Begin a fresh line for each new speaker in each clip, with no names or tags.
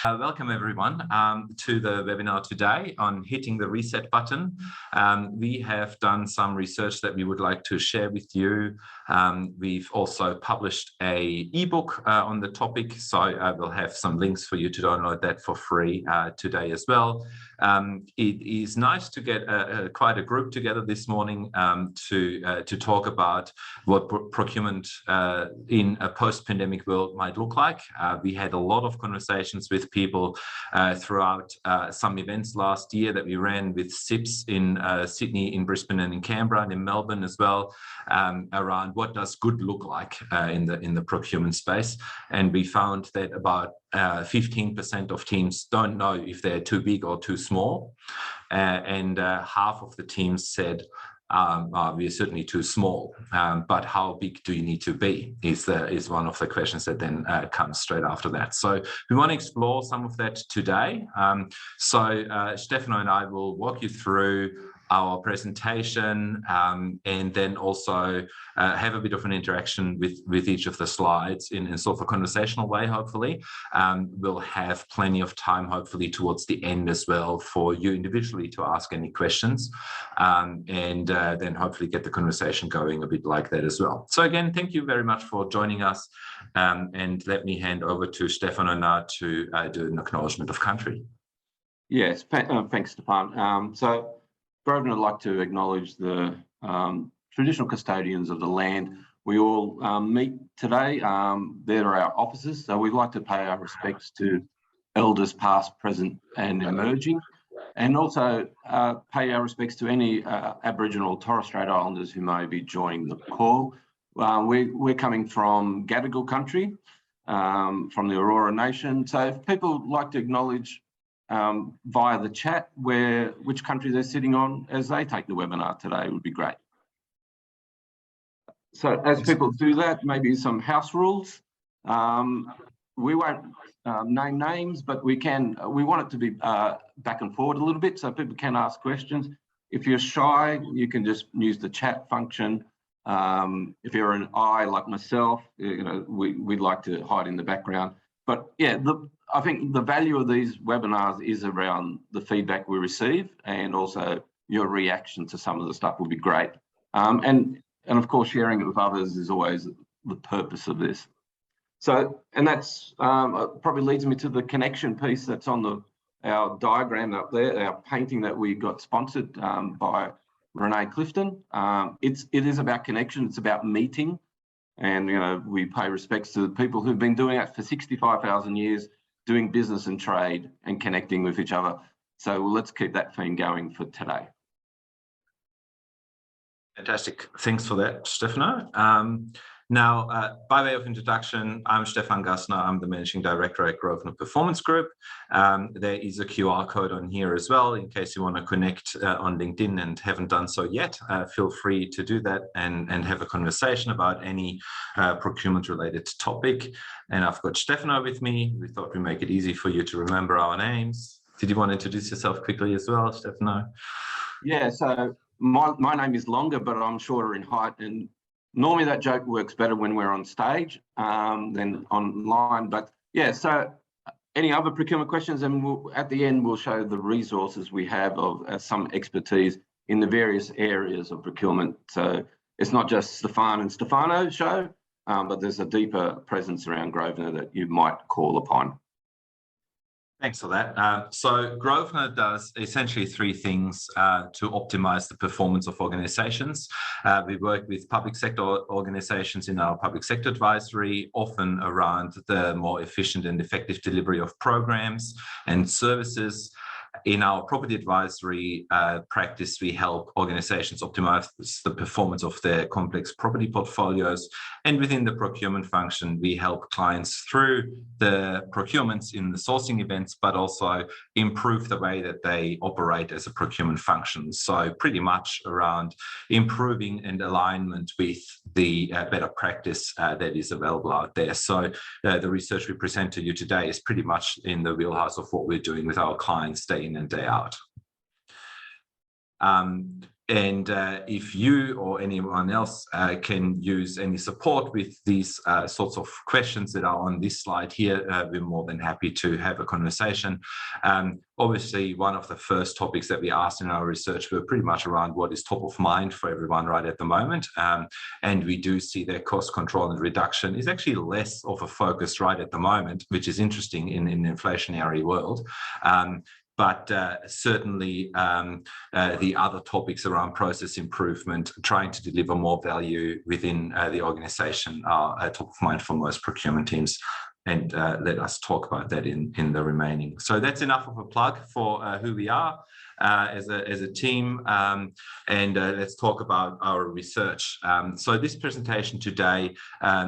Welcome everyone to the webinar today on hitting the reset button. We have done some research that we would like to share with you. We've also published an ebook on the topic, so I will have some links for you to download that for free today as well. It is nice to get quite a group together this morning to talk about what procurement in a post-pandemic world might look like. We had a lot of conversations with people throughout some events last year that we ran with SIPs in Sydney, in Brisbane, and in Canberra, and in Melbourne as well, around what does good look like in the procurement space. And we found that about 15% of teams don't know if they're too big or too small, and half of the teams said we're certainly too small, but how big do you need to be is one of the questions that then comes straight after that. So we want to explore some of that today. Stefano and I will walk you through our presentation and then also have a bit of an interaction with each of the slides in sort of a conversational way, hopefully. We'll have plenty of time, hopefully, towards the end as well for you individually to ask any questions and then hopefully get the conversation going a bit like that as well. So again, thank you very much for joining us, and let me hand over to Stefano now to do an acknowledgement of country.
Yes, thanks, Stefan. So Grosvenor would like to acknowledge the traditional custodians of the land. We all meet today. They're our officers, so we'd like to pay our respects to elders past, present and emerging, and also pay our respects to any Aboriginal or Torres Strait Islanders who may be joining the call. We're coming from Gadigal country, from the Aurora Nation, so if people would like to acknowledge via the chat which country they're sitting on as they take the webinar today would be great. So as people do that, maybe some house rules. We won't name names, but we want it to be back and forward a little bit so people can ask questions. If you're shy, you can just use the chat function. If you're an I like myself, we'd like to hide in the background. But yeah, I think the value of these webinars is around the feedback we receive, and also your reaction to some of the stuff will be great. And of course, sharing it with others is always the purpose of this. So, and that's probably leads me to the connection piece that's on our diagram up there, our painting that we got sponsored by Renee Clifton. It is about connection, it's about meeting. And, we pay respects to the people who've been doing it for 65,000 years, doing business and trade and connecting with each other. So let's keep that theme going for today.
Fantastic. Thanks for that, Stefano. Now, by way of introduction, I'm Stefan Gassner. I'm the Managing Director at Grosvenor Performance Group. There is a QR code on here as well, in case you want to connect on LinkedIn and haven't done so yet. Feel free to do that and have a conversation about any procurement-related topic. And I've got Stefano with me. We thought we'd make it easy for you to remember our names. Did you want to introduce yourself quickly as well, Stefano?
Yeah, so my name is longer, but I'm shorter in height, and normally that joke works better when we're on stage than online. But yeah, so any other procurement questions, and at the end we'll show the resources we have of some expertise in the various areas of procurement. So it's not just Stefan and Stefano's show, but there's a deeper presence around Grosvenor that you might call upon.
Thanks for that. So Grosvenor does essentially three things to optimize the performance of organizations. We work with public sector organizations in our public sector advisory, often around the more efficient and effective delivery of programs and services. In our property advisory practice, we help organizations optimize the performance of their complex property portfolios. And within the procurement function, we help clients through the procurements in the sourcing events, but also improve the way that they operate as a procurement function. So pretty much around improving and alignment with the better practice that is available out there. So the research we present to you today is pretty much in the wheelhouse of what we're doing with our clients day in and day out. And if you or anyone else can use any support with these sorts of questions that are on this slide here, we're more than happy to have a conversation. Obviously, one of the first topics that we asked in our research were pretty much around what is top of mind for everyone right at the moment. And we do see that cost control and reduction is actually less of a focus right at the moment, which is interesting in an inflationary world. But certainly the other topics around process improvement, trying to deliver more value within the organisation are top of mind for most procurement teams. And let us talk about that in the remaining. So that's enough of a plug for who we are as a team. And let's talk about our research. So this presentation today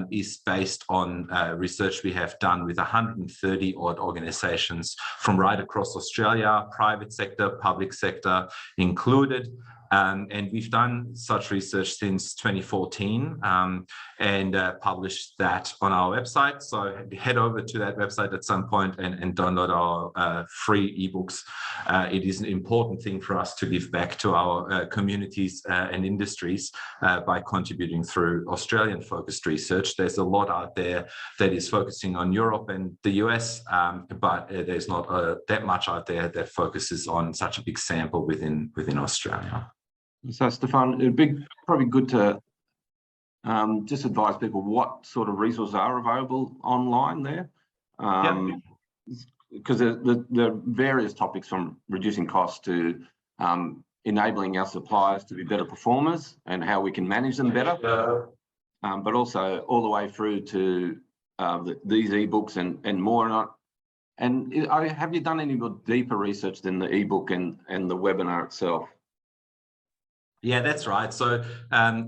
is based on research we have done with 130 odd organisations from right across Australia, private sector, public sector included. And we've done such research since 2014 and published that on our website. So head over to that website at some point and download our free ebooks. It is an important thing for us to give back to our communities and industries by contributing through Australian-focused research. There's a lot out there that is focusing on Europe and the US, but there's not that much out there that focuses on such a big sample within Australia.
So, Stefan, it'd be probably good to just advise people what sort of resources are available online there. Because there are various topics from reducing costs to enabling our suppliers to be better performers and how we can manage them better, but also all the way through to these ebooks and more. And have you done any more deeper research than the ebook and the webinar itself?
Yeah, that's right. So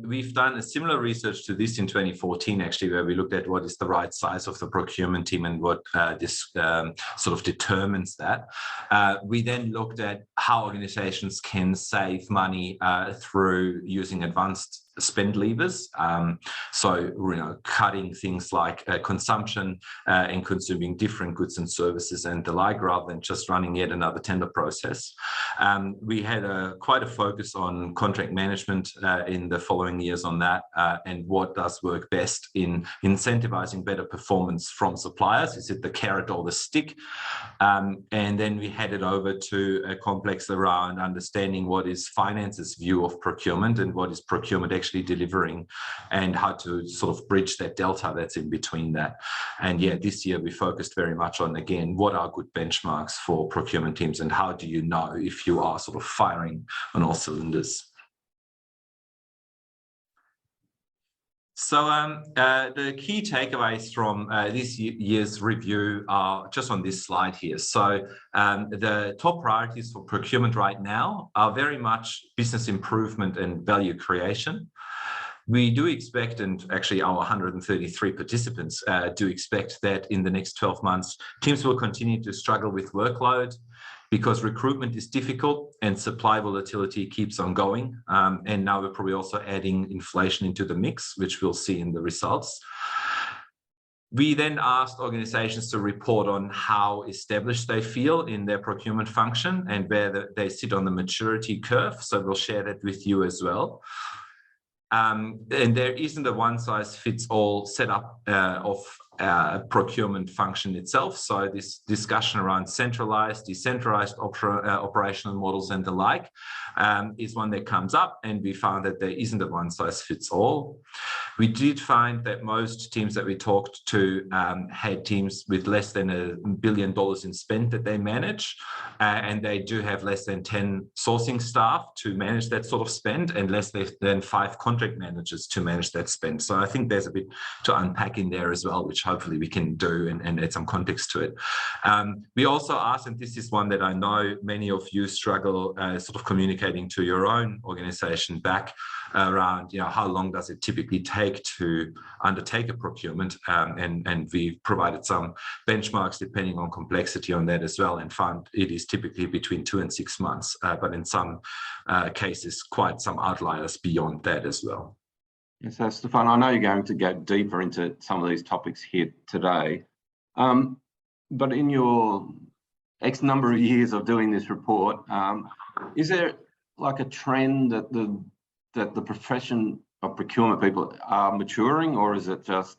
we've done a similar research to this in 2014, actually, where we looked at what is the right size of the procurement team and what this sort of determines that. We then looked at how organizations can save money through using advanced spend levers. So, cutting things like consumption and consuming different goods and services and the like, rather than just running yet another tender process. We had quite a focus on contract management in the following years on that and what does work best in incentivizing better performance from suppliers. Is it the carrot or the stick? And then we headed over to a complex around understanding what is finance's view of procurement and what is procurement actually delivering and how to sort of bridge that delta that's in between that. And yeah, this year we focused very much on, again, what are good benchmarks for procurement teams and how do you know if you are sort of firing on all cylinders? So the key takeaways from this year's review are just on this slide here. So the top priorities for procurement right now are very much business improvement and value creation. We do expect, and actually our 133 participants do expect that in the next 12 months, teams will continue to struggle with workload because recruitment is difficult and supply volatility keeps on going. And now we're probably also adding inflation into the mix, which we'll see in the results. We then asked organizations to report on how established they feel in their procurement function and where they sit on the maturity curve. So we'll share that with you as well. And there isn't a one-size-fits-all setup of procurement function itself. So this discussion around centralized, decentralized operational models and the like is one that comes up, and we found that there isn't a one-size-fits-all. We did find that most teams that we talked to had teams with less than $1 billion in spend that they manage, and they do have less than 10 sourcing staff to manage that sort of spend and less than 5 contract managers to manage that spend. So I think there's a bit to unpack in there as well, which hopefully we can do and add some context to it. We also asked, and this is one that I know many of you struggle sort of communicating to your own organization back around, how long does it typically take to undertake a procurement? And we provided some benchmarks depending on complexity on that as well, and found it is typically between 2 and 6 months, but in some cases, quite some outliers beyond that as well.
So, Stefan, I know you're going to go deeper into some of these topics here today, but in your X number of years of doing this report, is there like a trend that the profession of procurement people are maturing, or is it just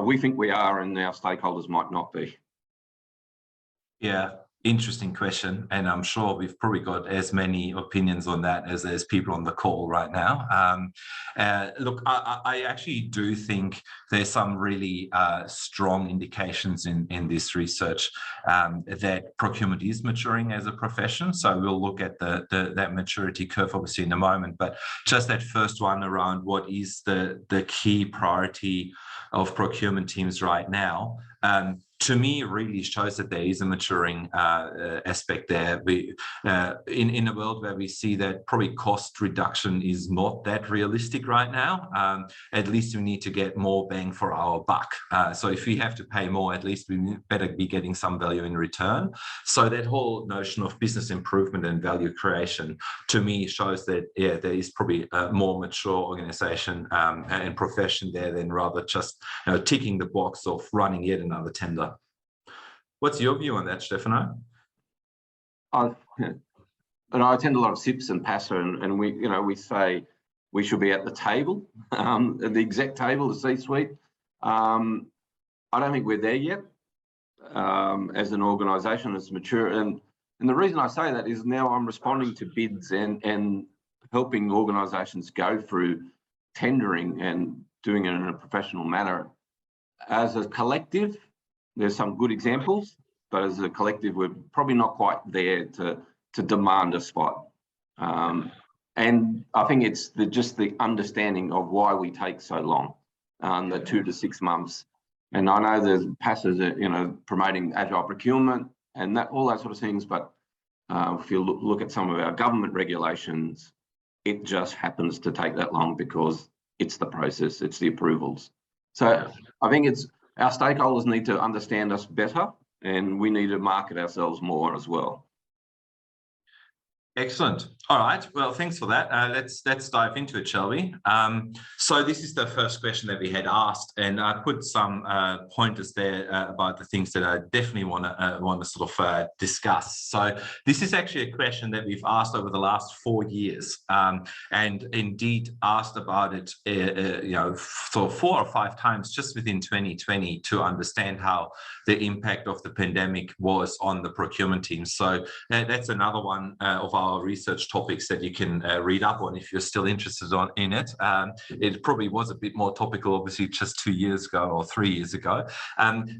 we think we are and our stakeholders might not be?
Yeah, interesting question. And I'm sure we've probably got as many opinions on that as there's people on the call right now. Look, I actually do think there's some really strong indications in this research that procurement is maturing as a profession. So we'll look at that maturity curve obviously in a moment, but just that first one around what is the key priority of procurement teams right now, to me, really shows that there is a maturing aspect there. We, in a world where we see that probably cost reduction is not that realistic right now, at least we need to get more bang for our buck. So if we have to pay more, at least we better be getting some value in return. So that whole notion of business improvement and value creation, to me, shows that, yeah, there is probably a more mature organization and profession there than rather just ticking the box of running yet another tender. What's your view on that, Stefano?
I attend a lot of SIPs and PASA, and we say we should be at the table, at the exec table, the C-suite. I don't think we're there yet as an organisation that's mature. And the reason I say that is now I'm responding to bids and helping organisations go through tendering and doing it in a professional manner. As a collective, there's some good examples, but as a collective, we're probably not quite there to demand a spot. And I think it's just the understanding of why we take so long, the 2 to 6 months. And I know there's passes, promoting agile procurement and all that sort of things. But if you look at some of our government regulations, it just happens to take that long because it's the process, it's the approvals. So I think our stakeholders need to understand us better, and we need to market ourselves more as well.
Excellent. All right. Well, thanks for that. Let's dive into it, shall we? So this is the first question that we had asked, and I put some pointers there about the things that I definitely want to sort of discuss. So this is actually a question that we've asked over the last 4 years, and indeed asked about it, so 4 or 5 times just within 2020 to understand how the impact of the pandemic was on the procurement team. So that's another one of our research topics that you can read up on if you're still interested in it. It probably was a bit more topical, obviously, just 2 years ago or 3 years ago.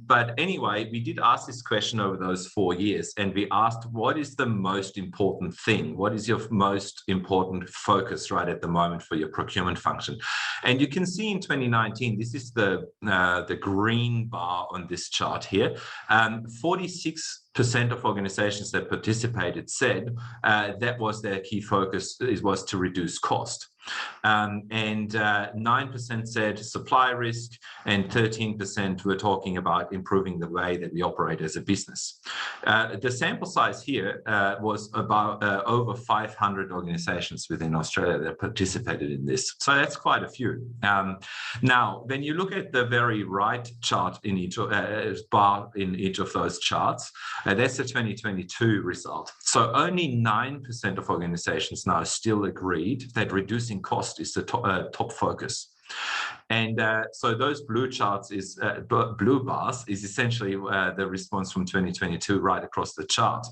But anyway, we did ask this question over those 4 years, and we asked, what is the most important thing? What is your most important focus right at the moment for your procurement function? And you can see in 2019, this is the green bar on this chart here, 46% of organizations that participated said that was their key focus, was to reduce cost. And 9% said supply risk, and 13% were talking about improving the way that we operate as a business. The sample size here was about over 500 organizations within Australia that participated in this. So that's quite a few. Now, when you look at the very right chart in each bar in each of those charts, that's the 2022 result. So only 9% of organizations now still agreed that reducing cost is the top focus. And so those blue charts blue bars is essentially the response from 2022 right across the chart.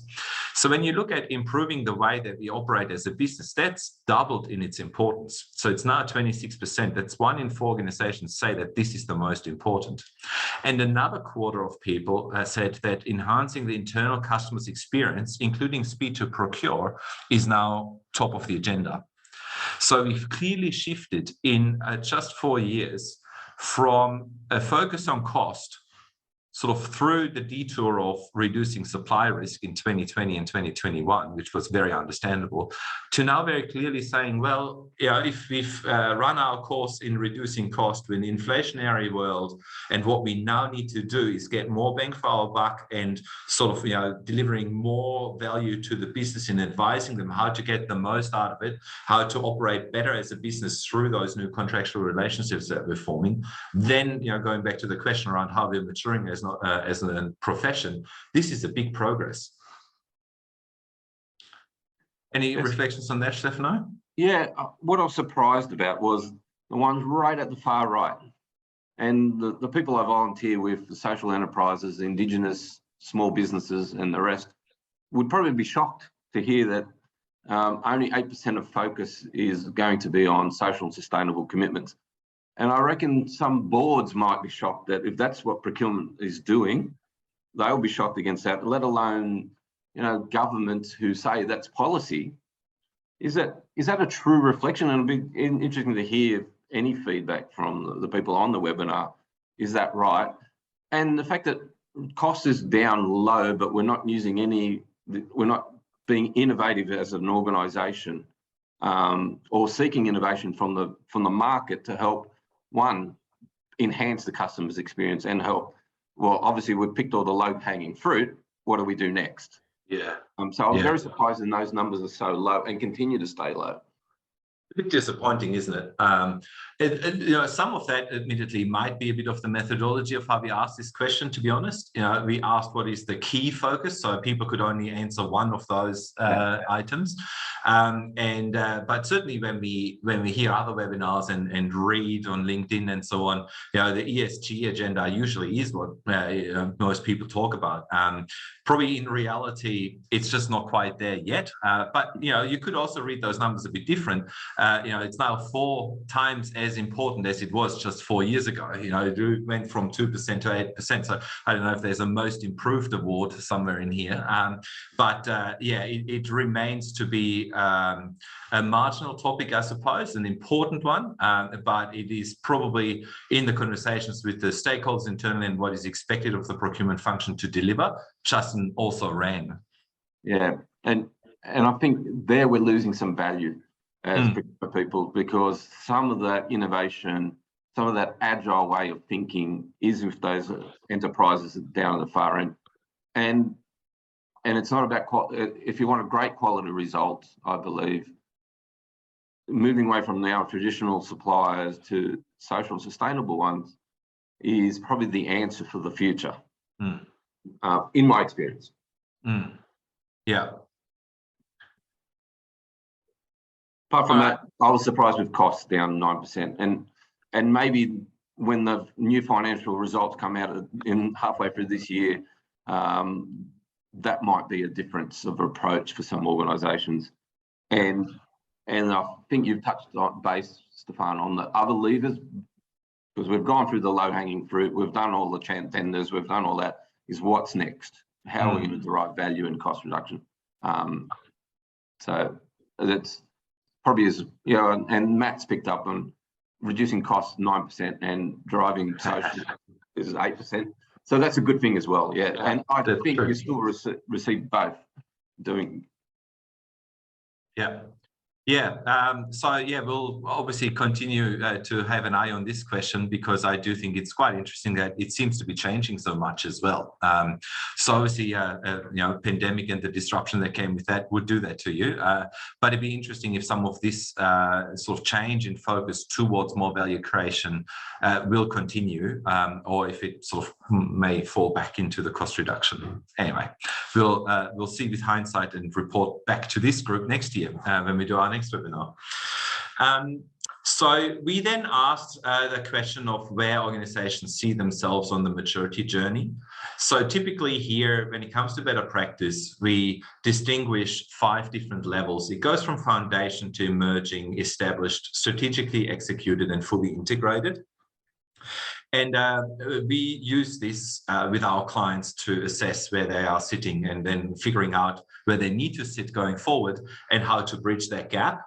So when you look at improving the way that we operate as a business, that's doubled in its importance. So it's now 26%. That's 1 in 4 organizations say that this is the most important. And another quarter of people said that enhancing the internal customer's experience, including speed to procure, is now top of the agenda. So we've clearly shifted in just 4 years from a focus on cost, sort of through the detour of reducing supply risk in 2020 and 2021, which was very understandable, to now very clearly saying, well, if we've run our course in reducing cost in an inflationary world, and what we now need to do is get more bang for our buck and sort of, delivering more value to the business and advising them how to get the most out of it, how to operate better as a business through those new contractual relationships that we're forming. Then, going back to the question around how we're maturing as a profession, this is a big progress. Any reflections on that, Stefano?
Yeah, what I was surprised about was the ones right at the far right. And the people I volunteer with, the social enterprises, the Indigenous small businesses and the rest, would probably be shocked to hear that only 8% of focus is going to be on social and sustainable commitments. And I reckon some boards might be shocked that if that's what procurement is doing, they'll be shocked against that, let alone, you know, governments who say that's policy. Is that a true reflection? And it'd be interesting to hear any feedback from the people on the webinar. Is that right? And the fact that cost is down low, but we're not using we're not being innovative as an organisation, or seeking innovation from the market to help, one, enhance the customer's experience and help. Well, obviously we've picked all the low-hanging fruit. What do we do next?
Yeah.
So I was very surprised that those numbers are so low and continue to stay low.
A bit disappointing, isn't it? You know, some of that admittedly might be a bit of the methodology of how we asked this question, to be honest. You know, we asked what is the key focus, so people could only answer one of those items. But certainly when we hear other webinars and read on LinkedIn and so on, you know, the ESG agenda usually is what most people talk about. Probably in reality, it's just not quite there yet. But you know, you could also read those numbers a bit different. You know, it's now 4 times as important as it was just 4 years ago. You know, it went from 2% to 8%. So I don't know if there's a most improved award somewhere in here. Yeah, it remains to be a marginal topic, I suppose, an important one. But it is probably in the conversations with the stakeholders internally and what is expected of the procurement function to deliver, Justin also ran.
Yeah, and I think there we're losing some value as people, because some of that innovation, some of that agile way of thinking is with those enterprises down at the far end. And it's not about, if you want a great quality result, I believe, moving away from our traditional suppliers to social and sustainable ones is probably the answer for the future, in my experience.
Yeah.
Apart from that, I was surprised with costs down 9%, and maybe when the new financial results come out in halfway through this year, that might be a difference of approach for some organisations. And I think you've touched on base, Stefan, on the other levers, because we've gone through the low-hanging fruit, we've done all the tenders, we've done all that. Is what's next? How are we going to derive value and cost reduction? So that's probably is, you know, and Matt's picked up on reducing costs 9% and driving social is 8%. So that's a good thing as well. Yeah, and I think you still receive both doing.
Yeah. Yeah, so yeah, we'll obviously continue to have an eye on this question, because I do think it's quite interesting that it seems to be changing so much as well. So obviously, you know, pandemic and the disruption that came with that would do that to you. But it'd be interesting if some of this sort of change in focus towards more value creation will continue, or if it sort of may fall back into the cost reduction. Anyway, we'll see with hindsight and report back to this group next year when we do our next webinar. So we then asked the question of where organizations see themselves on the maturity journey. So typically here, when it comes to better practice, we distinguish 5 different levels. It goes from foundation to emerging, established, strategically executed, and fully integrated. And we use this with our clients to assess where they are sitting, and then figuring out where they need to sit going forward and how to bridge that gap.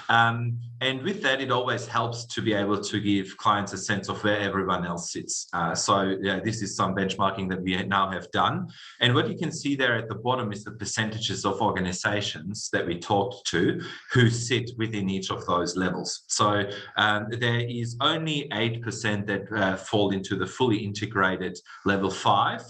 And with that, it always helps to be able to give clients a sense of where everyone else sits. So yeah, this is some benchmarking that we now have done. And what you can see there at the bottom is the percentages of organizations that we talked to who sit within each of those levels. So there is only 8% that fall into the fully integrated level 5.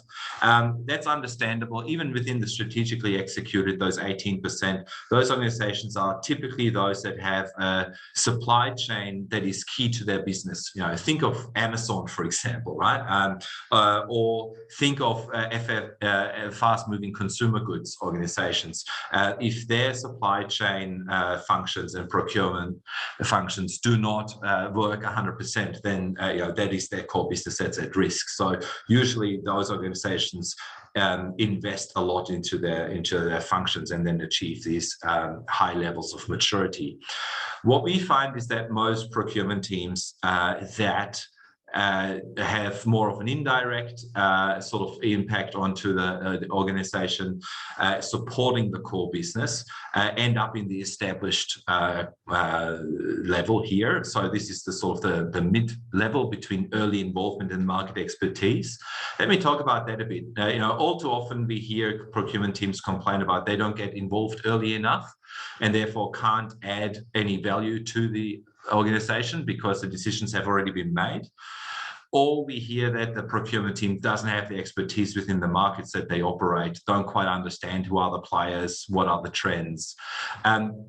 That's understandable. Even within the strategically executed, those 18%, those organizations are typically those that have a supply chain that is key to their business. You know, think of Amazon, for example, right? Or think of fast-moving consumer goods organizations. If their supply chain functions and procurement functions do not work 100%, then that is their core business that's at risk. So usually those organizations invest a lot into their functions and then achieve these high levels of maturity. What we find is that most procurement teams that have more of an indirect sort of impact onto the organization, supporting the core business, end up in the established level here. So this is the sort of the mid-level between early involvement and market expertise. Let me talk about that a bit. All too often we hear procurement teams complain about they don't get involved early enough and therefore can't add any value to the organization because the decisions have already been made. Or we hear that the procurement team doesn't have the expertise within the markets that they operate, don't quite understand who are the players, what are the trends.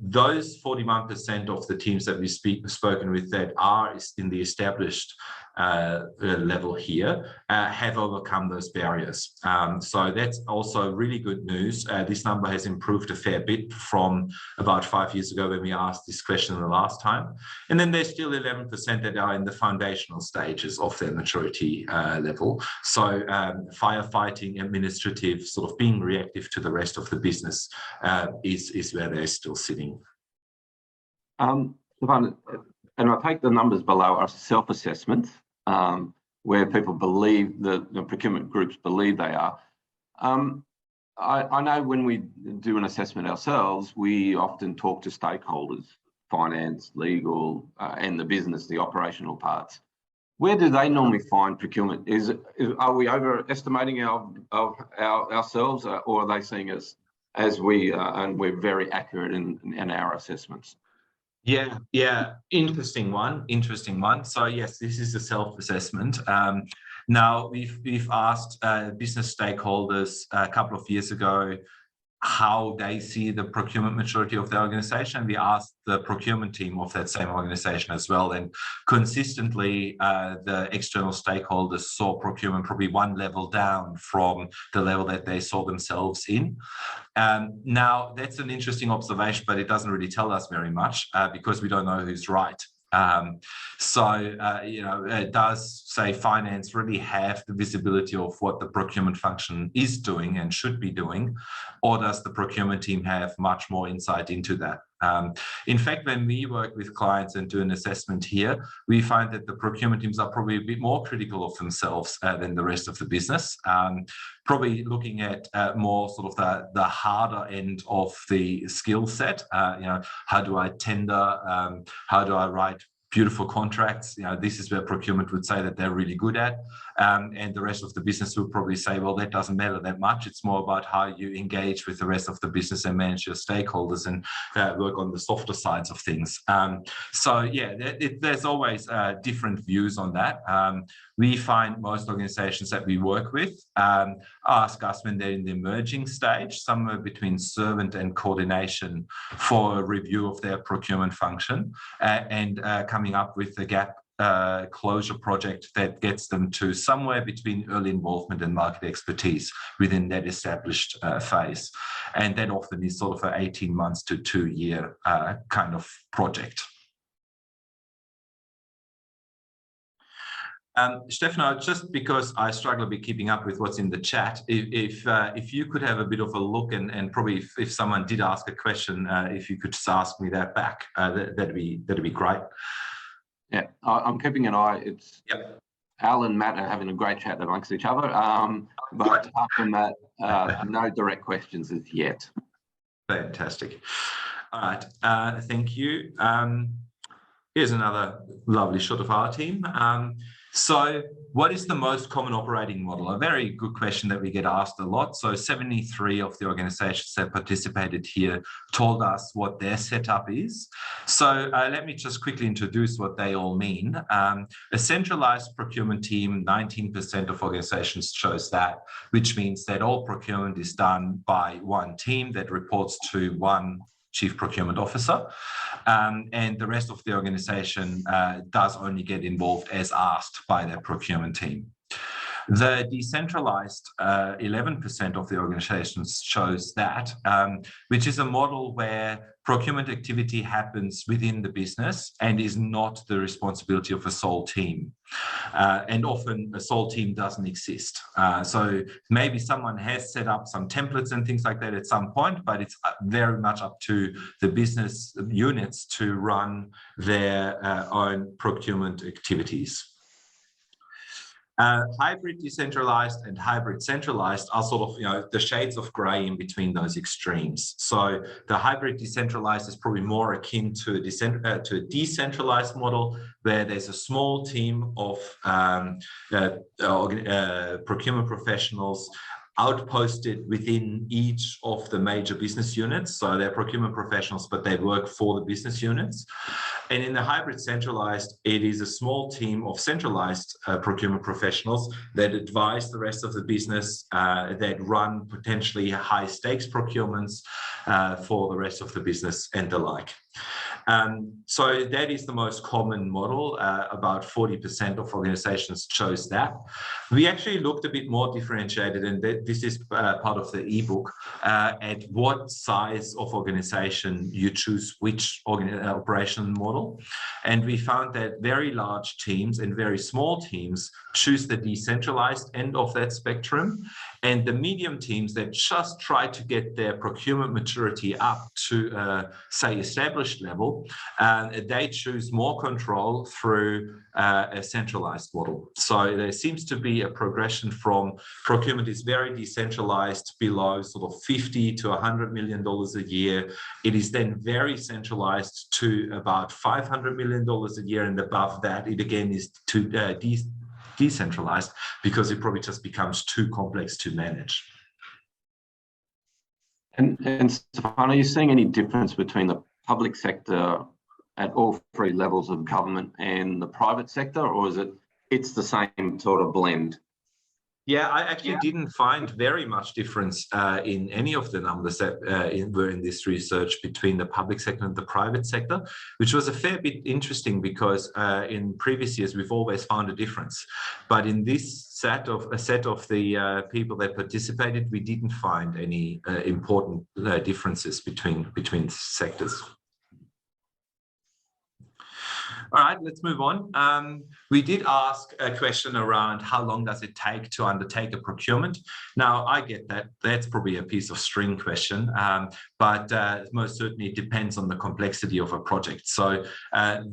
Those 41% of the teams that we've spoken with that are in the established level here have overcome those barriers. So that's also really good news. This number has improved a fair bit from about 5 years ago when we asked this question the last time. And then there's still 11% that are in the foundational stages of their maturity level. So firefighting, administrative, sort of being reactive to the rest of the business is where they're still sitting.
And I take the numbers below are self-assessments, where people believe the procurement groups believe they are. I know when we do an assessment ourselves, we often talk to stakeholders, finance, legal, and the business, the operational parts. Where do they normally find procurement? Are we overestimating ourselves, or are they seeing us as and we're very accurate in our assessments?
Yeah, interesting one. So yes, this is a self-assessment. Now we've asked business stakeholders a couple of years ago how they see the procurement maturity of the organization. We asked the procurement team of that same organization as well, and consistently the external stakeholders saw procurement probably one level down from the level that they saw themselves in. Now that's an interesting observation, but it doesn't really tell us very much because we don't know who's right. Does, say, finance really have the visibility of what the procurement function is doing and should be doing, or does the procurement team have much more insight into that? In fact, when we work with clients and do an assessment here, we find that the procurement teams are probably a bit more critical of themselves than the rest of the business, probably looking at more sort of the harder end of the skill set. How do I tender? How do I write beautiful contracts? This is where procurement would say that they're really good at. And the rest of the business would probably say, well, that doesn't matter that much. It's more about how you engage with the rest of the business and manage your stakeholders and work on the softer sides of things. There's always different views on that. We find most organizations that we work with ask us when they're in the emerging stage, somewhere between servant and coordination, for a review of their procurement function and coming up with a gap closure project that gets them to somewhere between early involvement and market expertise within that established phase. And that often is sort of an 18 months to 2 year kind of project. Stefano, just because I struggle a bit keeping up with what's in the chat, if you could have a bit of a look and probably if someone did ask a question, if you could just ask me that back, that'd be great.
Yeah, I'm keeping an eye. It's Al and Matt are having a great chat amongst each other. But apart from that, no direct questions as yet.
Fantastic. All right, thank you. Here's another lovely shot of our team. So what is the most common operating model? A very good question that we get asked a lot. So 73 of the organizations that participated here told us what their setup is. So let me just quickly introduce what they all mean. A centralized procurement team, 19% of organizations chose that, which means that all procurement is done by one team that reports to one Chief Procurement Officer, and the rest of the organization does only get involved as asked by their procurement team. The decentralized 11% of the organizations chose that, which is a model where procurement activity happens within the business and is not the responsibility of a sole team. And often a sole team doesn't exist. So maybe someone has set up some templates and things like that at some point, but it's very much up to the business units to run their own procurement activities. Hybrid decentralized and hybrid centralized are sort of, the shades of gray in between those extremes. So the hybrid decentralized is probably more akin to a decentralized model where there's a small team of procurement professionals outposted within each of the major business units. So they're procurement professionals, but they work for the business units. And in the hybrid centralized, it is a small team of centralized procurement professionals that advise the rest of the business, that run potentially high stakes procurements for the rest of the business and the like. So that is the most common model. About 40% of organizations chose that. We actually looked a bit more differentiated, and this is part of the ebook, at what size of organization you choose which operational model. And we found that very large teams and very small teams choose the decentralized end of that spectrum. And the medium teams that just try to get their procurement maturity up to, say, established level, they choose more control through a centralized model. So there seems to be a progression from procurement is very decentralized below sort of $50 to $100 million a year. It is then very centralized to about $500 million a year, and above that, it again is to decentralized because it probably just becomes too complex to manage.
And Stefan, are you seeing any difference between the public sector at all three levels of government and the private sector, or is it's the same sort of blend?
Yeah, I actually didn't find very much difference in any of the numbers that were in this research between the public sector and the private sector, which was a fair bit interesting because in previous years we've always found a difference. But in this set of the people that participated, we didn't find any important differences between sectors. All right, let's move on. We did ask a question around how long does it take to undertake a procurement. Now, I get that. That's probably a piece of string question, but most certainly it depends on the complexity of a project. So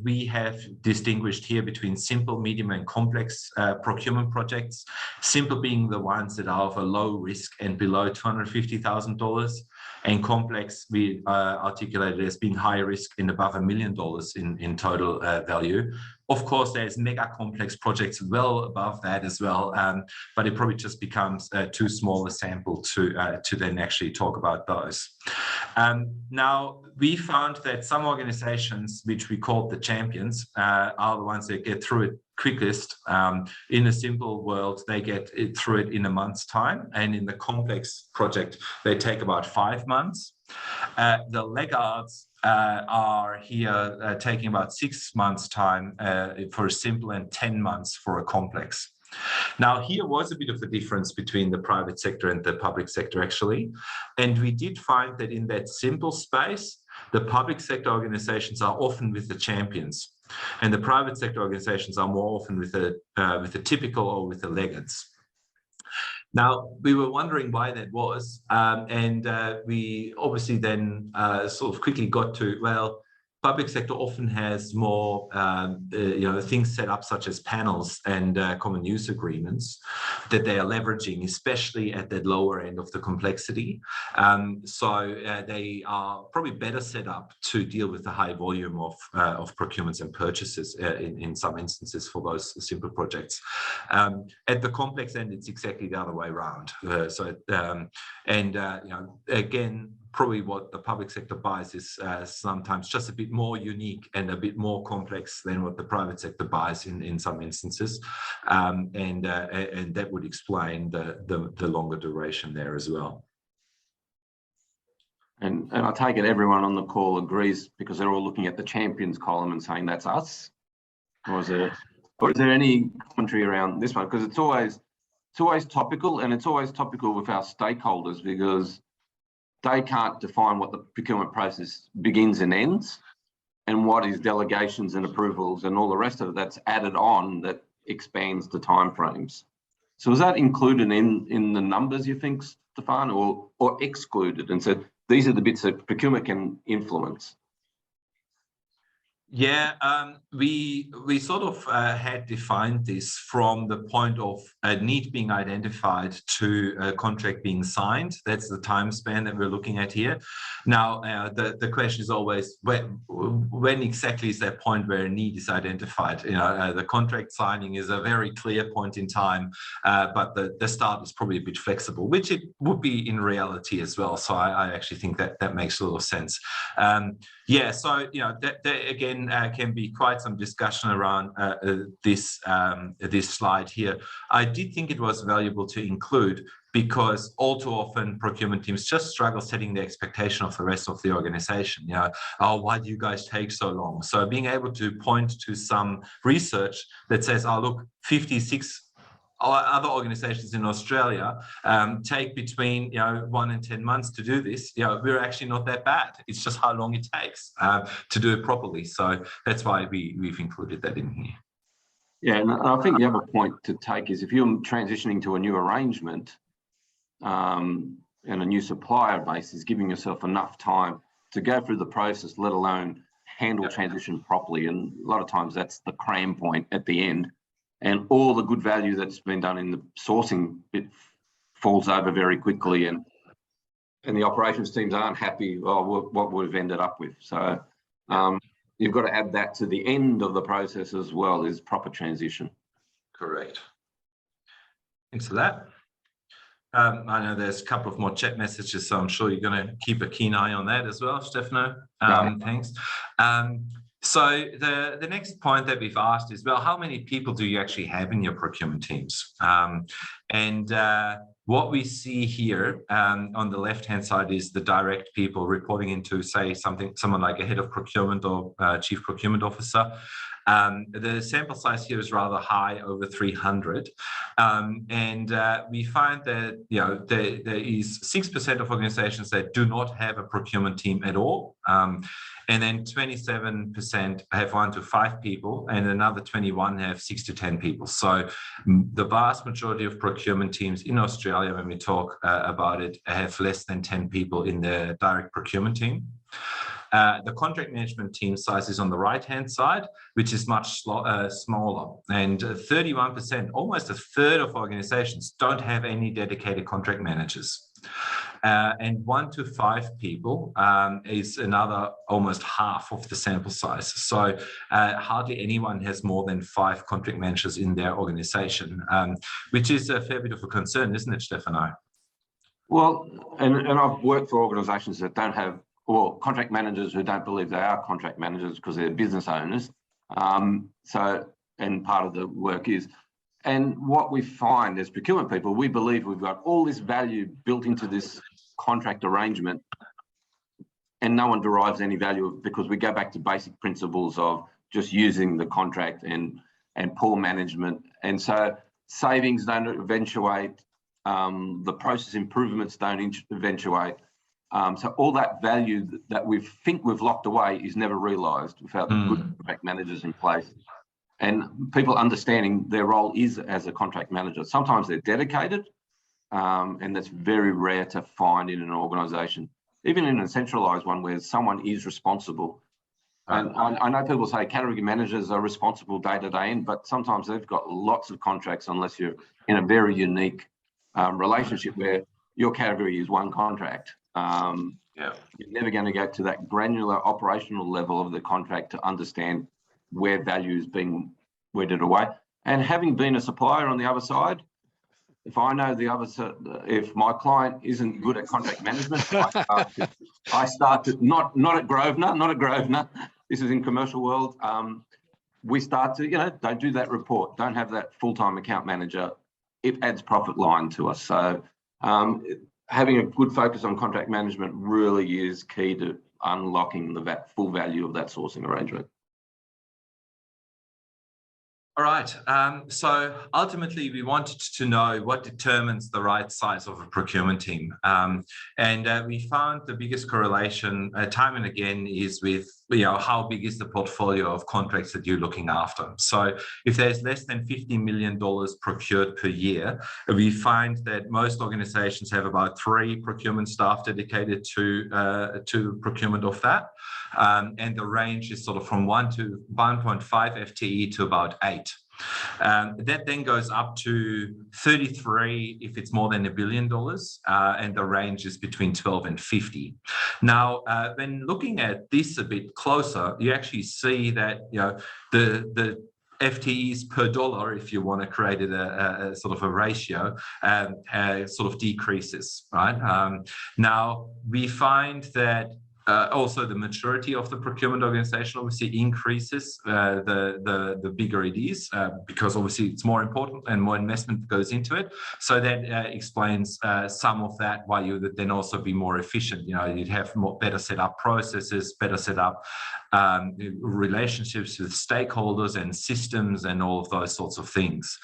we have distinguished here between simple, medium, and complex procurement projects. Simple being the ones that are of a low risk and below $250,000. And complex, we articulated as being high risk and above $1 million in total value. Of course, there's mega complex projects well above that as well, but it probably just becomes too small a sample to then actually talk about those. Now, we found that some organizations, which we call the champions, are the ones that get through it quickest. In a simple world, they get it through it in a month's time, and in the complex project, they take about 5 months. The laggards are here taking about 6 months' time for a simple and 10 months for a complex. Now, here was a bit of a difference between the private sector and the public sector, actually. And we did find that in that simple space, the public sector organizations are often with the champions, and the private sector organizations are more often with the typical or with the laggards. Now, we were wondering why that was, and we obviously then sort of quickly got to, well, public sector often has more things set up such as panels and common use agreements. that they are leveraging, especially at that lower end of the complexity. So they are probably better set up to deal with the high volume of procurements and purchases in some instances for those simple projects. At the complex end, it's exactly the other way around. Again, probably what the public sector buys is sometimes just a bit more unique and a bit more complex than what the private sector buys in some instances, and that would explain the longer duration there as well.
And I take it everyone on the call agrees, because they're all looking at the champions column and saying that's us, or is there any commentary around this one? Because it's always topical, and it's always topical with our stakeholders, because they can't define what the procurement process begins and ends, and what is delegations and approvals and all the rest of it that's added on that expands the timeframes. So is that included in the numbers, you think, Stefan, or excluded and said these are the bits that procurement can influence?
Yeah, we sort of had defined this from the point of a need being identified to a contract being signed. That's the time span that we're looking at here. Now, the question is always when exactly is that point where a need is identified? The contract signing is a very clear point in time, but the start is probably a bit flexible, which it would be in reality as well. So I actually think that makes a lot of sense. Yeah, so that again can be quite some discussion around this slide here. I did think it was valuable to include, because all too often procurement teams just struggle setting the expectation of the rest of the organization. Oh, why do you guys take so long? So being able to point to some research that says, oh, look, 56 other organizations in Australia take between 1 and 10 months to do this. We're actually not that bad. It's just how long it takes to do it properly. So that's why we've included that in here.
Yeah, and I think the other point to take is if you're transitioning to a new arrangement and a new supplier base, is giving yourself enough time to go through the process, let alone handle transition properly. And a lot of times that's the cram point at the end. And all the good value that's been done in the sourcing bit falls over very quickly, and the operations teams aren't happy what we've ended up with. So you've got to add that to the end of the process as well, is proper transition.
Correct. Thanks for that. I know there's a couple of more chat messages, so I'm sure you're going to keep a keen eye on that as well, Stefano. Thanks. So the next point that we've asked is, well, how many people do you actually have in your procurement teams? What we see here on the left-hand side is the direct people reporting into, say, someone like a head of procurement or chief procurement officer. The sample size here is rather high, over 300. We find that there is 6% of organizations that do not have a procurement team at all. And then 27% have 1 to 5 people, and another 21 have 6 to 10 people. So the vast majority of procurement teams in Australia, when we talk about it, have less than 10 people in the direct procurement team. The contract management team size is on the right-hand side, which is much smaller. And 31%, almost a third of organizations, don't have any dedicated contract managers. And 1 to 5 people is another almost half of the sample size. So hardly anyone has more than 5 contract managers in their organization, which is a fair bit of a concern, isn't it, Stefano?
Well, and I've worked for organizations that don't have, or contract managers who don't believe they are contract managers because they're business owners. And part of the work is, and what we find as procurement people, we believe we've got all this value built into this contract arrangement, and no one derives any value because we go back to basic principles of just using the contract and poor management. And so savings don't eventuate, the process improvements don't eventuate. So all that value that we think we've locked away is never realised without good contract managers in place. And people understanding their role is as a contract manager. Sometimes they're dedicated, and that's very rare to find in an organisation, even in a centralised one where someone is responsible And I know people say category managers are responsible day to day, but sometimes they've got lots of contracts unless you're in a very unique relationship where your category is one contract. You're never going to go to that granular operational level of the contract to understand where value is being weeded away. And having been a supplier on the other side, if I know if my client isn't good at contract management, I start to not at Grosvenor. This is in commercial world. We start to, don't do that report. Don't have that full-time account manager. It adds profit line to us. So having a good focus on contract management really is key to unlocking the full value of that sourcing arrangement.
All right. So ultimately, we wanted to know what determines the right size of a procurement team. And we found the biggest correlation time and again is with how big is the portfolio of contracts that you're looking after. So if there's less than $50 million procured per year, we find that most organizations have about 3 procurement staff dedicated to procurement of that. And the range is sort of from 1 to 1.5 FTE to about 8. That then goes up to 33 if it's more than $1 billion, and the range is between 12 and 50. Now, when looking at this a bit closer, you actually see that the FTEs per dollar, if you want to create it a sort of a ratio, sort of decreases, right? Now, we find that also the maturity of the procurement organization obviously increases the bigger it is, because obviously it's more important and more investment goes into it. So that explains some of that, why you would then also be more efficient. You'd have better set up processes, better set up relationships with stakeholders and systems and all of those sorts of things.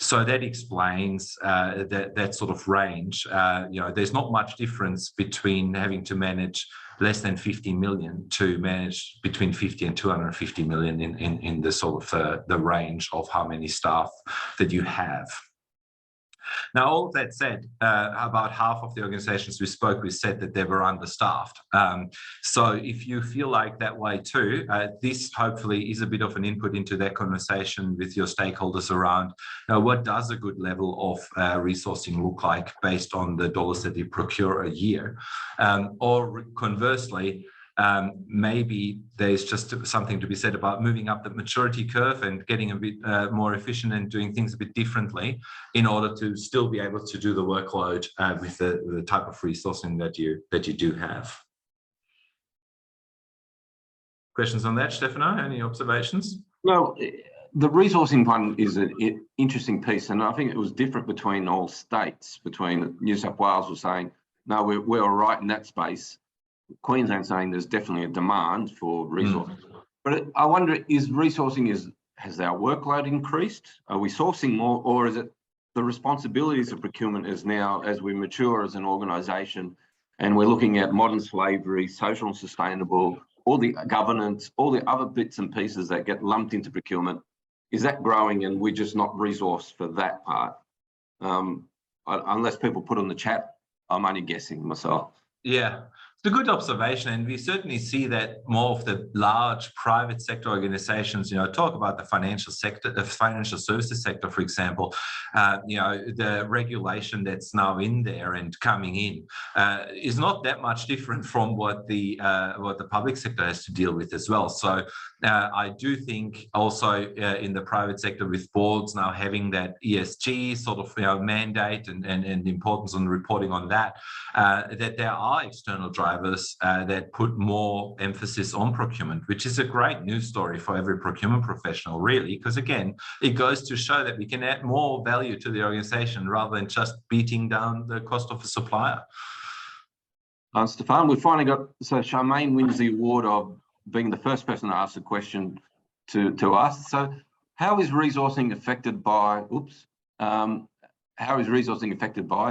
So that explains that sort of range. There's not much difference between having to manage less than 50 million to manage between 50 and 250 million in the sort of the range of how many staff that you have. Now, all of that said, about half of the organizations we spoke with said that they were understaffed. So if you feel like that way too, this hopefully is a bit of an input into that conversation with your stakeholders around what does a good level of resourcing look like based on the dollars that you procure a year. Or conversely, maybe there's just something to be said about moving up the maturity curve and getting a bit more efficient and doing things a bit differently in order to still be able to do the workload with the type of resourcing that you do have. Questions on that, Stefano? Any observations?
Well, the resourcing one is an interesting piece, and I think it was different between all states. Between New South Wales was saying, no, we're all right in that space. Queensland saying there's definitely a demand for resources. But I wonder, has our workload increased? Are we sourcing more, or is it the responsibilities of procurement is now, as we mature as an organisation and we're looking at modern slavery, social and sustainable, all the governance, all the other bits and pieces that get lumped into procurement, is that growing and we're just not resourced for that part? Unless people put on the chat, I'm only guessing myself.
Yeah. It's a good observation, and we certainly see that more of the large private sector organizations, talk about the financial sector, the financial services sector, for example. The regulation that's now in there and coming in is not that much different from what the public sector has to deal with as well. So I do think also in the private sector, with boards now having that ESG sort of mandate and importance on reporting on that, that there are external drivers that put more emphasis on procurement, which is a great news story for every procurement professional, really, because again, it goes to show that we can add more value to the organization rather than just beating down the cost of a supplier.
Stefan, we finally got, so Charmaine wins the award of being the first person to ask a question to us. So how is resourcing affected by,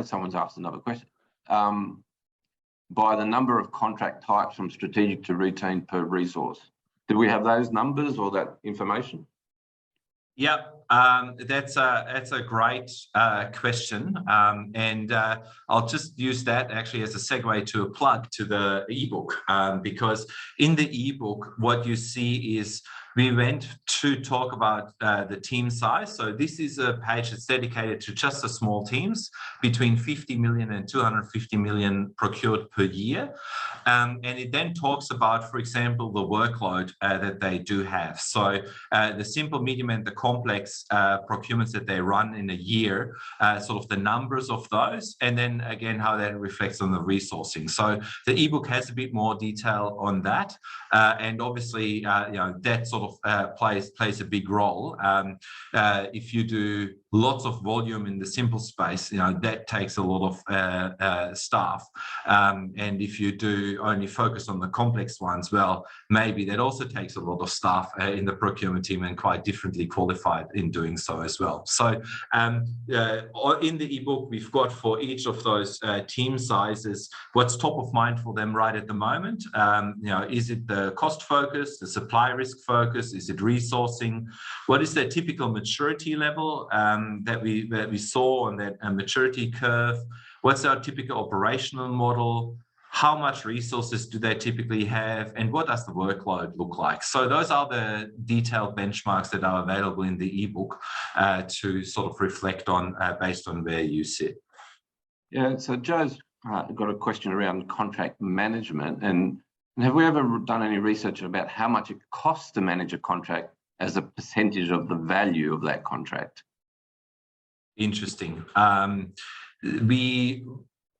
someone's asked another question, by the number of contract types from strategic to routine per resource? Do we have those numbers or that information?
Yep. That's a great question, and I'll just use that actually as a segue to a plug to the ebook, because in the ebook, what you see is we went to talk about the team size. So this is a page that's dedicated to just the small teams between 50 million and 250 million procured per year. And it then talks about, for example, the workload that they do have. So the simple, medium, and the complex procurements that they run in a year, sort of the numbers of those, and then again, how that reflects on the resourcing. So the ebook has a bit more detail on that. And obviously, that sort of plays a big role. If you do lots of volume in the simple space, that takes a lot of staff. And if you do only focus on the complex ones, well, maybe that also takes a lot of staff in the procurement team and quite differently qualified in doing so as well. So in the ebook, we've got for each of those team sizes, what's top of mind for them right at the moment. Is it the cost focus, the supply risk focus? Is it resourcing? What is their typical maturity level that we saw on that maturity curve? What's our typical operational model? How much resources do they typically have? And what does the workload look like? So those are the detailed benchmarks that are available in the ebook to sort of reflect on based on where you sit.
Yeah, so Joe's got a question around contract management. And have we ever done any research about how much it costs to manage a contract as a percentage of the value of that contract?
Interesting. We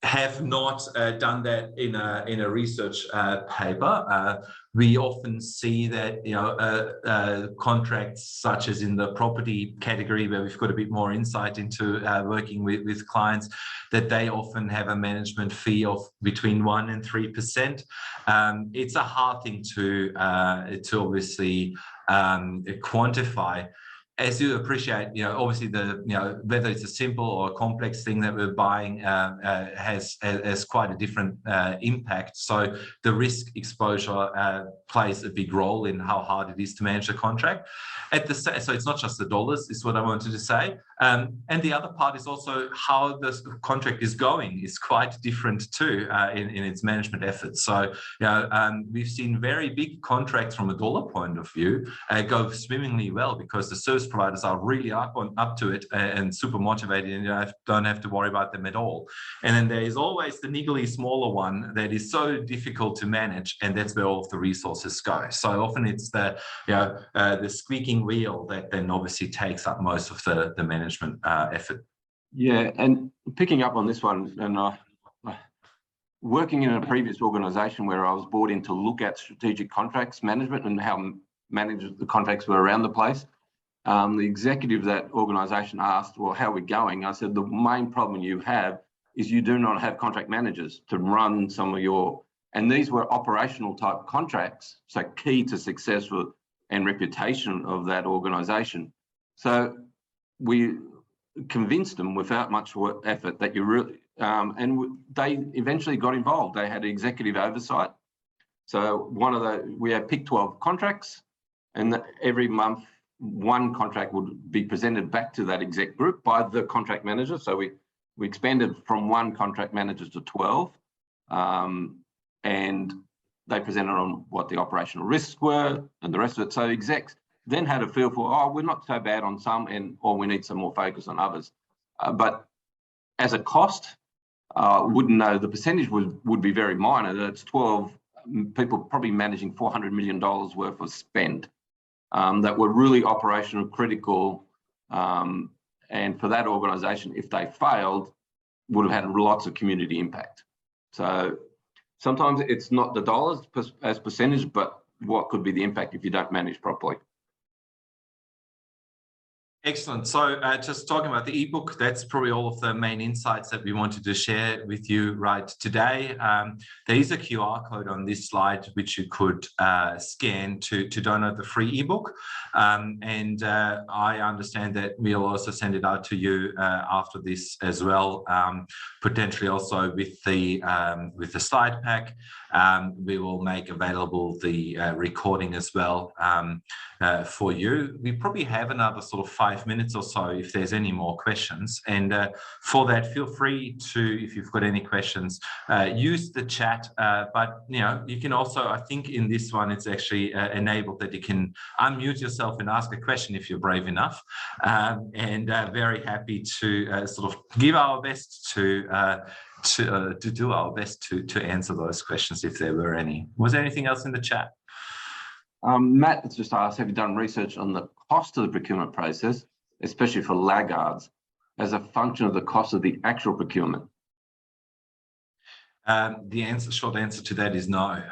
have not done that in a research paper. We often see that contracts such as in the property category, where we've got a bit more insight into working with clients, that they often have a management fee of between 1% and 3%. It's a hard thing to obviously quantify. As you appreciate, obviously whether it's a simple or a complex thing that we're buying has quite a different impact. So the risk exposure plays a big role in how hard it is to manage a contract. So it's not just the dollars, is what I wanted to say. And the other part is also how the contract is going is quite different too in its management efforts. So we've seen very big contracts from a dollar point of view go swimmingly well because the service providers are really up to it and super motivated, and you don't have to worry about them at all. And then there is always the niggly smaller one that is so difficult to manage, and that's where all of the resources go. So often it's the squeaking wheel that then obviously takes up most of the management effort. Yeah, and picking up on this one, and working in a previous organisation where I was brought in to look at strategic contracts management and how managed the contracts were around the place. The executive of that organisation asked, well, how are we going? I said, the main problem you have is you do not have contract managers to run some of your, and these were operational type contracts, so key to success and reputation of that organisation. So we convinced them without much effort that you really, and they eventually got involved. They had executive oversight. So we had picked 12 contracts, and every month, one contract would be presented back to that exec group by the contract manager. So we expanded from one contract manager to 12, and they presented on what the operational risks were and the rest of it. So execs then had a feel for, oh, we're not so bad on some, or we need some more focus on others. But as a cost, wouldn't know, the percentage would be very minor. That's 12 people probably managing $400 million worth of spend. That were really operational, critical, and for that organisation, if they failed, would have had lots of community impact. So sometimes it's not the dollars as percentage, but what could be the impact if you don't manage properly. Excellent. So just talking about the ebook, that's probably all of the main insights that we wanted to share with you right today. There is a QR code on this slide which you could scan to download the free ebook. And I understand that we'll also send it out to you after this as well, potentially also with the slide pack. We will make available the recording as well for you. We probably have another sort of 5 5 minutes or so if there's any more questions. And for that, feel free to, if you've got any questions, use the chat. But you can also, I think in this one, it's actually enabled that you can unmute yourself and ask a question if you're brave enough. And very happy to sort of give our best to do our best to answer those questions if there were any. Was there anything else in the chat?
Matt has just asked, have you done research on the cost of the procurement process, especially for laggards, as a function of the cost of the actual procurement?
The short answer to that is no,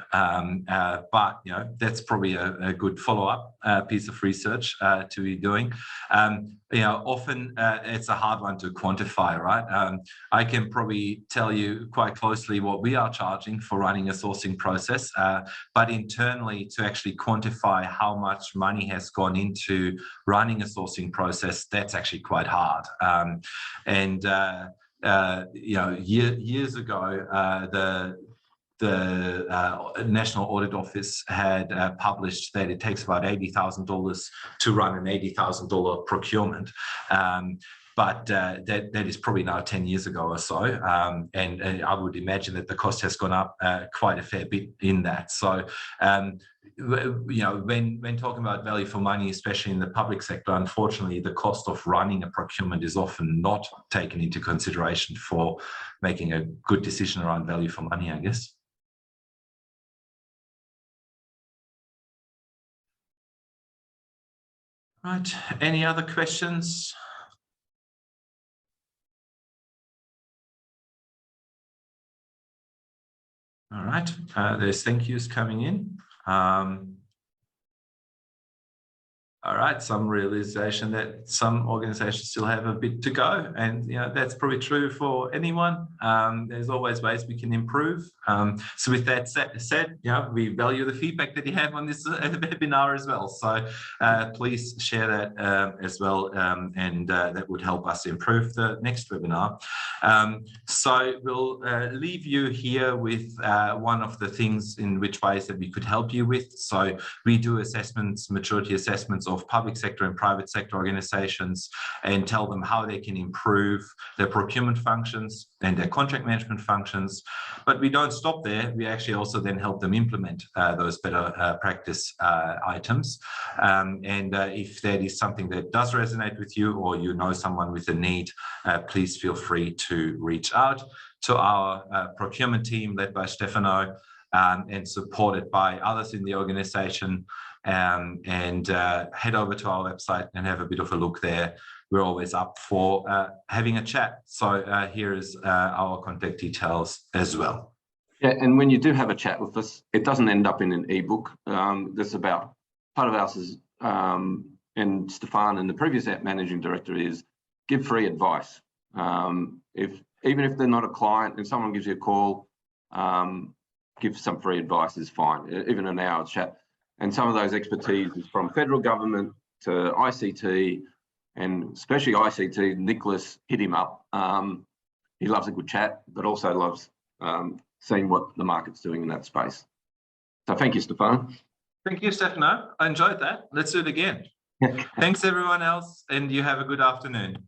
but that's probably a good follow-up piece of research to be doing. Often it's a hard one to quantify, right? I can probably tell you quite closely what we are charging for running a sourcing process, but internally to actually quantify how much money has gone into running a sourcing process, that's actually quite hard. Years ago, the National Audit Office had published that it takes about $80,000 to run an $80,000 procurement. But that is probably now 10 years ago or so. And I would imagine that the cost has gone up quite a fair bit in that. So, when talking about value for money, especially in the public sector, unfortunately, the cost of running a procurement is often not taken into consideration for making a good decision around value for money, I guess. Right, any other questions? All right, there's thank yous coming in. All right, some realization that some organizations still have a bit to go, and that's probably true for anyone. There's always ways we can improve. So with that said, we value the feedback that you have on this webinar as well. So please share that as well, and that would help us improve the next webinar. So we'll leave you here with one of the things in which ways that we could help you with. So we do assessments, maturity assessments of public sector and private sector organizations, and tell them how they can improve their procurement functions and their contract management functions. But we don't stop there. We actually also then help them implement those better practice items. And if that is something that does resonate with you, or you know someone with a need, please feel free to reach out to our procurement team led by Stefano, and supported by others in the organization. And head over to our website and have a bit of a look there. We're always up for having a chat. So here is our contact details as well.
Yeah, and when you do have a chat with us, it doesn't end up in an ebook. That's about part of ours is, and Stefan and the previous managing director is give free advice. Even if they're not a client and someone gives you a call, give some free advice is fine, even an hour chat. And some of those expertise is from federal government to ICT, and especially ICT. Nicholas, hit him up. He loves a good chat, but also loves seeing what the market's doing in that space. So thank you, Stefan.
Thank you, Stefano. I enjoyed that. Let's do it again. Thanks, everyone else, and you have a good afternoon.